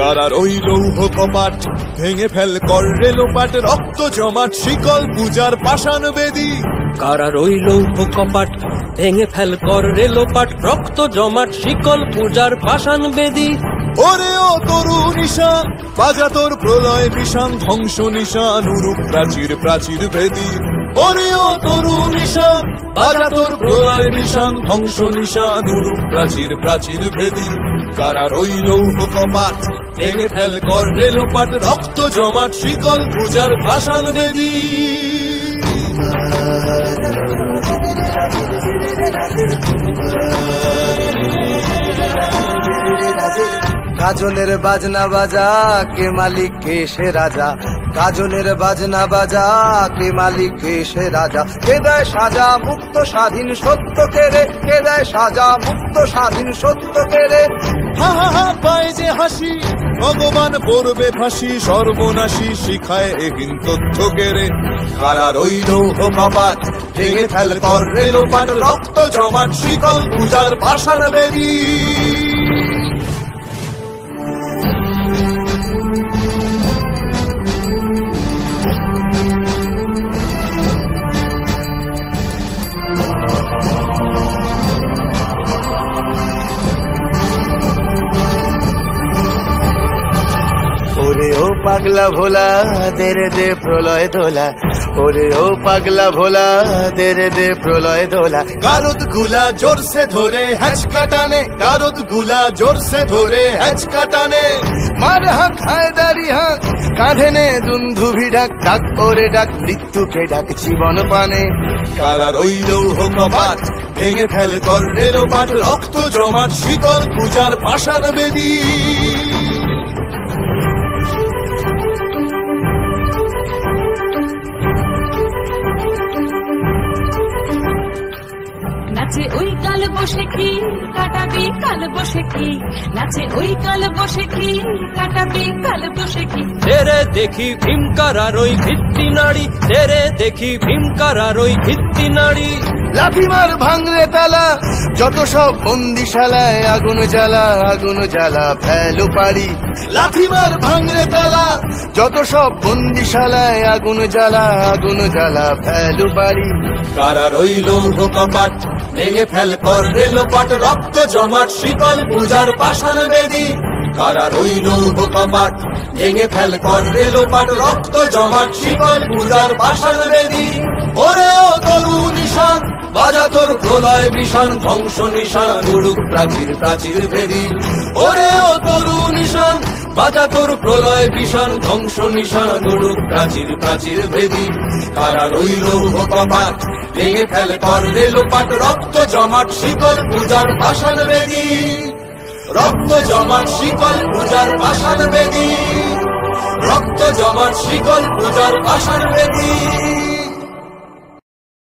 কারার ওই লৌহ কপাট ভেঙে ফেল কর রেলোপাট, রক্ত জমাট শিকল পূজার পাষাণ বেদী। কারার ওই লৌহ কপাট ভেঙে ফেল কর রেলোপাট, রক্ত জমাট শিকল পূজার পাষাণ বেদী। ওরে ও তরু নিশান বাজা তোর প্রলয় নিশান, ধ্বংস নিশান উরুপ প্রাচীর প্রাচীর ভেদী। ওরে ও তরু নিশান বাজা তোর প্রলয় নিশান, ধ্বংস নিশান উরুপ প্রাচীর প্রাচীর ভেদী। কারার ওই লৌহ কপাট ভেঙে ফেল কর রেলোপাট, রক্ত জমাট শিকল পূজার পাষাণ বেদী। গাজনের বাজনা বাজা কে মালিক কে সে রাজা, গাজনের বাজনা বাজা কে মালিক কে সে রাজা। কে দেয় সাজা মুক্ত স্বাধীন সত্য কেড়ে, কে দেয় সাজা মুক্ত স্বাধীন সত্য কেড়ে। হা হা হা পায় যে হাসি ভগবান পড়বে ফাঁসি, সর্বনাশী শিখায় এহীন তথ্য কেড়ে। কারার ওই লৌহ কপাট ভেঙে ফেল কর রেলোপাট, রক্ত জমাট শিকল পূজার পাষাণ বেদী। ওরে ও পাগলা ভোলা তেরে দে প্রলয় দোলা, ওরে ও পাগলা ভোলা তেরে দে প্রলয় দোলা। গারদ গুলা জোরসে ধরে হ্যাচকা টানে, গারদ গুলা জোরসে ধরে হ্যাচকা টানে। মার হাক হায়দারি হাক কাঁধে নে দুন্ধুভি ডাক, ডাক ওরে ডাক মৃত্যুকে ডাক জীবন পানে। কারার ওই লৌহ কপাট ভেঙে ফেল কর রেলোপাট, রক্ত জমাট শিকল পূজার পাষাণ বেদী। নাচে ওই কাল বসে কি কাটাবি কাল বসে কি, নাচে ওই কাল বসে কি কাটাবি কাল বসে কি। তেরে দেখি ভীমকারার ওই ভিত্তি নাড়ি, তেরে দেখি ভীমকারার ওই ভিত্তি নাড়ি। লাঠিমার ভাঙরে তালা যত সব বন্দিশালায়, আগুন জ্বালা আগুন জ্বালা ফেলো পারি। লাঠিমার ভাঙরে তালা যত সব বন্দিশালায়, আগুন জ্বালা আগুন জ্বালা ফেলো পারি। কারার ওই লৌহ কপাট ভেঙে ফেল কর রেলোপাট, রক্ত জমাট শিকল পূজার পাষাণ বেদী। কারার ওই লৌহ কপাট ভেঙে ফেল কর রেলোপাট, রক্ত জমাট শিকল পূজার পাষাণ বেদী। ওরে ও তরু নিশান বাজা তোর প্রলয় বিষাণ, ধ্বংস নিশান উড়ুক প্রাচীর প্রাচীর ভেদী। ওরে ও তরু নিশান বাজা তোর প্রলয় বিষাণ, ধ্বংস নিশান উড়ুক প্রাচীর প্রাচীর ভেদী। কারার ওই লৌহ কপাট ভেঙে ফেল কর রেলোপাট, রক্ত জমাট শিকল পূজার পাষাণ বেদী। রক্ত জমাট শিকল পূজার পাষাণ বেদী, রক্ত জমাট শিকল পূজার পাষাণ বেদী।